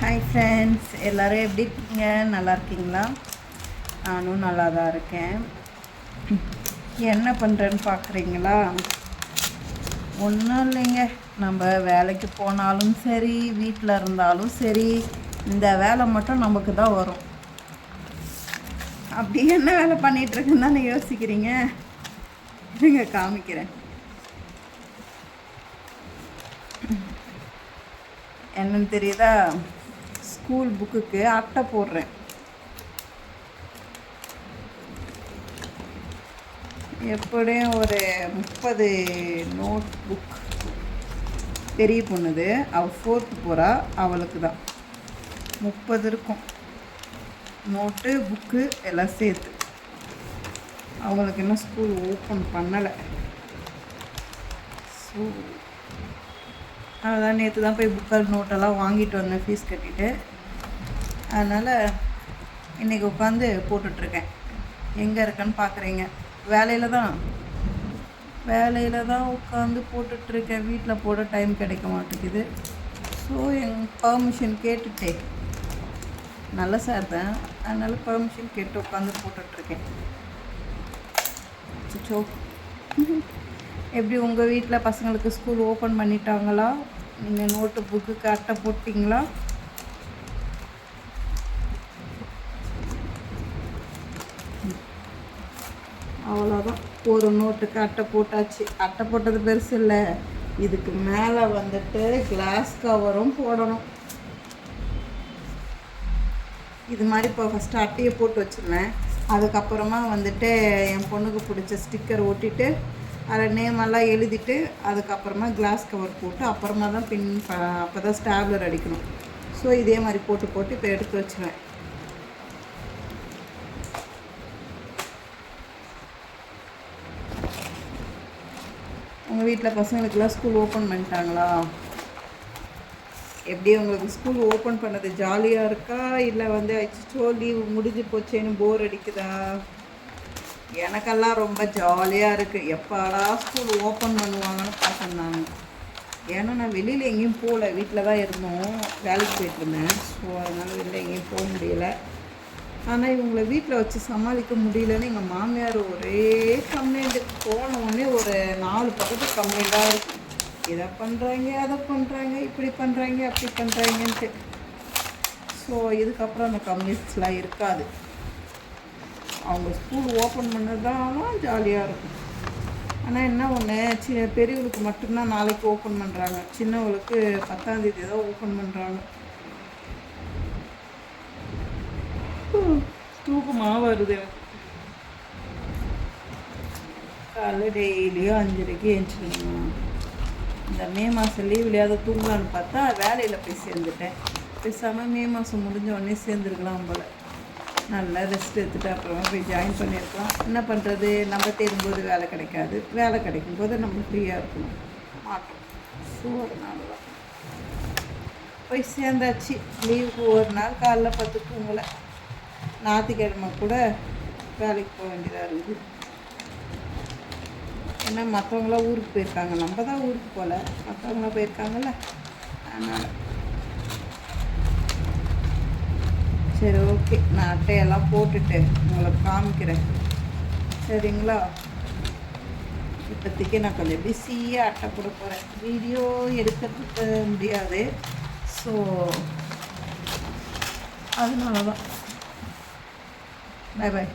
Hi friends, எல்லோரும் எப்படி இருக்கீங்க? நல்லா இருக்கீங்களா? நானும் நல்லா தான் இருக்கேன். என்ன பண்ணுறேன்னு பார்க்குறீங்களா? ஒன்றும் இல்லைங்க. நம்ம வேலைக்கு போனாலும் சரி, வீட்டில் இருந்தாலும் சரி, இந்த வேலை மட்டும் நமக்கு தான் வரும். அப்படி என்ன வேலை பண்ணிகிட்ருக்குன்னு தானே யோசிக்கிறீங்க? இருங்க காமிக்கிறேன். என்னன்னு தெரியுதா? ஸ்கூல் புக்குக்கு அட்டை போடுறேன். எப்படியும் ஒரு 30 நோட் புக். பெரிய பொண்ணுது, அவள் 4th போகிறா, அவளுக்கு தான் 30 இருக்கும். நோட்டு புக்கு எல்லாம் சேர்த்து. அவங்களுக்கு இன்னும் ஸ்கூல் ஓப்பன் பண்ணலை. ஸோ அதான் நேற்று தான் போய் புக்கர் நோட்டெல்லாம் வாங்கிட்டு வந்தேன், ஃபீஸ் கட்டிட்டு. அதனால் இன்றைக்கி உட்காந்து போட்டுட்ருக்கேன். எங்கே இருக்கேன்னு பார்க்குறீங்க? வேலையில் தான் உட்காந்து போட்டுட்ருக்கேன். வீட்டில் போட டைம் கிடைக்க மாட்டேங்குது. ஸோ பர்மிஷன் கேட்டுட்டே, நல்ல சார் தான், அதனால் பர்மிஷன் கேட்டு உட்காந்து போட்டுட்ருக்கேன். ஸோ எப்படி உங்கள் வீட்டில் பசங்களுக்கு ஸ்கூல் ஓப்பன் பண்ணிட்டாங்களா? நீங்கள் நோட்டு புக்குக்கு அட்டை போட்டிங்களா? அவ்வளோதான், ஒரு நோட்டுக்கு அட்டை போட்டாச்சு. அட்டை போட்டது பெருசு இல்லை, இதுக்கு மேலே வந்துட்டு கிளாஸ் கவரும் போடணும். இது மாதிரி இப்போ ஃபஸ்ட்டு அட்டையை போட்டு வச்சுருவேன். அதுக்கப்புறமா வந்துட்டு என் பொண்ணுக்கு பிடிச்ச ஸ்டிக்கர் ஒட்டிட்டு அதில் நேமெல்லாம் எழுதிட்டு அதுக்கப்புறமா கிளாஸ் கவர் போட்டு அப்புறமா தான் அப்போ தான் ஸ்டாப்லர் அடிக்கணும். ஸோ இதே மாதிரி போட்டு இப்போ எடுத்து வச்சுருவேன். உங்கள் வீட்டில் பசங்களுக்கெல்லாம் ஸ்கூல் ஓப்பன் பண்ணிட்டாங்களா? எப்படி உங்களுக்கு ஸ்கூல் ஓப்பன் பண்ணது ஜாலியாக இருக்கா, இல்லை வந்து அச்சோ லீவு முடிஞ்சு போச்சேன்னு போர் அடிக்குதா? எனக்கெல்லாம் ரொம்ப ஜாலியாக இருக்குது. எப்போடா ஸ்கூல் ஓப்பன் பண்ணுவாங்கன்னு பார்த்தேன் நான். ஏன்னா நான் வெளியில் எங்கேயும் போகல, வீட்டில் தான் இருந்தோம், வேலைக்கு போயிட்டுருந்தேன். ஸோ அதனால் வெளியில் எங்கேயும் போக முடியலை. ஆனால் இவங்களை வீட்டில் வச்சு சமாளிக்க முடியலன்னு எங்கள் மாமியார் ஒரே கம்ப்ளைண்ட்டு. போனவுடனே ஒரு 4 பக்கத்து கம்ப்ளைண்ட்டாக இருக்கும். இதை பண்ணுறாங்க, அதை பண்ணுறாங்க, இப்படி பண்ணுறாங்க, அப்படி பண்ணுறாங்கன்ட்டு. ஸோ இதுக்கப்புறம் அந்த கம்ப்ளைண்ட்ஸ்லாம் இருக்காது. அவங்க ஸ்கூல் ஓப்பன் பண்ணது தான் ஜாலியாக இருக்கும். ஆனால் என்ன ஒன்று, பெரியவளுக்கு மட்டும்தான் நாளைக்கு ஓப்பன் பண்ணுறாங்க. சின்னவளுக்கு 10ஆம் தேதி தான் ஓப்பன் பண்ணுறாங்க. தூக்கமாக வருது எனக்கு. காலைல டெய்லியும் 5:30க்கு எழுந்திரிக்கணும். இந்த மே மாதம் லீவ்லையாவது தூங்கலான்னு பார்த்தா வேலையில் போய் சேர்ந்துட்டேன். பேசாமல் மே மாதம் முடிஞ்ச உடனே சேர்ந்துருக்கலாம் போல். நல்லா ரெஸ்ட் எடுத்துகிட்டு அப்புறமா போய் ஜாயின் பண்ணியிருக்கலாம். என்ன பண்ணுறது, நம்ம தேடும்போது வேலை கிடைக்காது, வேலை கிடைக்கும்போது நம்ம ஃப்ரீயாக இருக்கணும் மாட்டோம். ஸோ அதனால தான் போய் சேர்ந்தாச்சு. லீவுக்கு ஒரு நாள் காலைல 10 தூங்கலை. ஞாயிற்றுக்கிழமை கூட வேலைக்கு போக வேண்டியதாக இருக்குது. ஏன்னா மற்றவங்களாம் ஊருக்கு போயிருக்காங்க, நம்ம தான் ஊருக்கு போகல, மற்றவங்களாம் போயிருக்காங்கல்ல, அதனால். சரி ஓகே, நான் அட்டையெல்லாம் போட்டுட்டு உங்களுக்கு காமிக்கிறேன், சரிங்களா? இப்போதைக்கு நான் கொஞ்சம் பிஸியாக அட்டை போட போகிறேன். வீடியோ எடுக்கிறதுக்கு முடியாது. ஸோ அதனால தான். Bye bye.